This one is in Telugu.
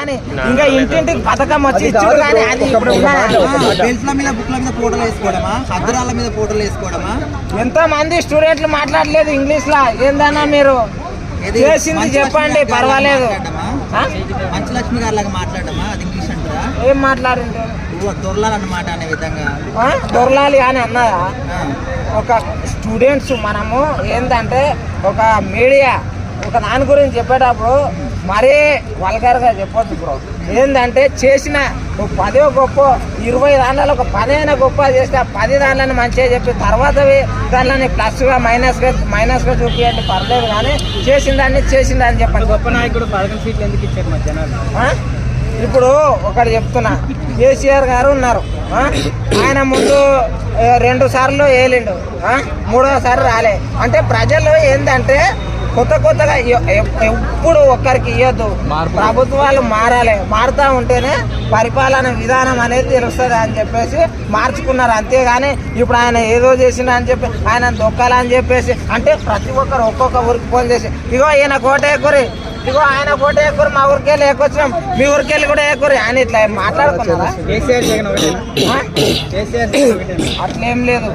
కానీ ఇంకా ఇంటింటికి పథకం వచ్చి ఇచ్చాడు కానీ అది ఇప్పుడు బెల్ట్ల మీద బుక్ల మీద ఫోటోలు వేసుకోవడమా, అద్దరాల మీద ఫోటోలు వేసుకోవడమా? ఎంతో మంది స్టూడెంట్లు మాట్లాడలేదు ఇంగ్లీష్ లా. ఏందన్నా మీరు చేసింది చెప్పండి, పర్వాలేదు. మంచులక్ష్మి గారి లాగా మాట్లాడమా? అది ఇంగ్లీష్ అంటారా? ఏం మాట్లాడింది? దొరలాలన్నమాట అనే విధంగా దొరలాలి అని అన్నదా? ఒక స్టూడెంట్స్ మనము ఏంటంటే ఒక మీడియా ఒక దాని గురించి చెప్పేటప్పుడు మరీ వల్గర్గా చెప్పొద్దు బ్రో. ఏంటంటే చేసిన 10 గొప్ప 20 దాంట్లో ఒక 10 అయినా గొప్ప చేస్తే 10 దాంట్లని మంచిగా చెప్పి తర్వాత దాంట్లోని ప్లస్గా మైనస్గా చూపించండి, పర్లేదు. కానీ చేసిందని చెప్పండి. గొప్ప నాయకుడు 11 సీట్లు ఎందుకు ఇచ్చారు మా జనాలు? ఇప్పుడు ఒకటి చెప్తున్నా, కేసీఆర్ గారు ఉన్నారు. ఆయన ముందు 2 సార్లు వేయలేండు, 3వసారి రాలే. అంటే ప్రజలు ఏంటంటే కొత్తగా ఎప్పుడు ఒక్కరికి ఇవ్వద్దు, ప్రభుత్వాలు మారాలి. మారుతూ ఉంటేనే పరిపాలన విధానం అనేది తెలుస్తుంది అని చెప్పేసి మార్చుకున్నారు. అంతేగాని ఇప్పుడు ఆయన ఏదో చేసిన అని చెప్పి ఆయన దొక్కాలని చెప్పేసి అంటే ప్రతి ఒక్కరు ఒక్కొక్క ఊరికి ఫోన్ చేసి ఇగో ఈయన కోట ఎక్కురి, ఇగో ఆయన కోట ఎక్కురు, మా ఊరికెళ్ళి ఎక్కువచ్చినాం, మీ ఊరికెళ్ళి కూడా ఎక్కురి అని ఇట్లా మాట్లాడుకున్నారా? అట్లేం లేదు.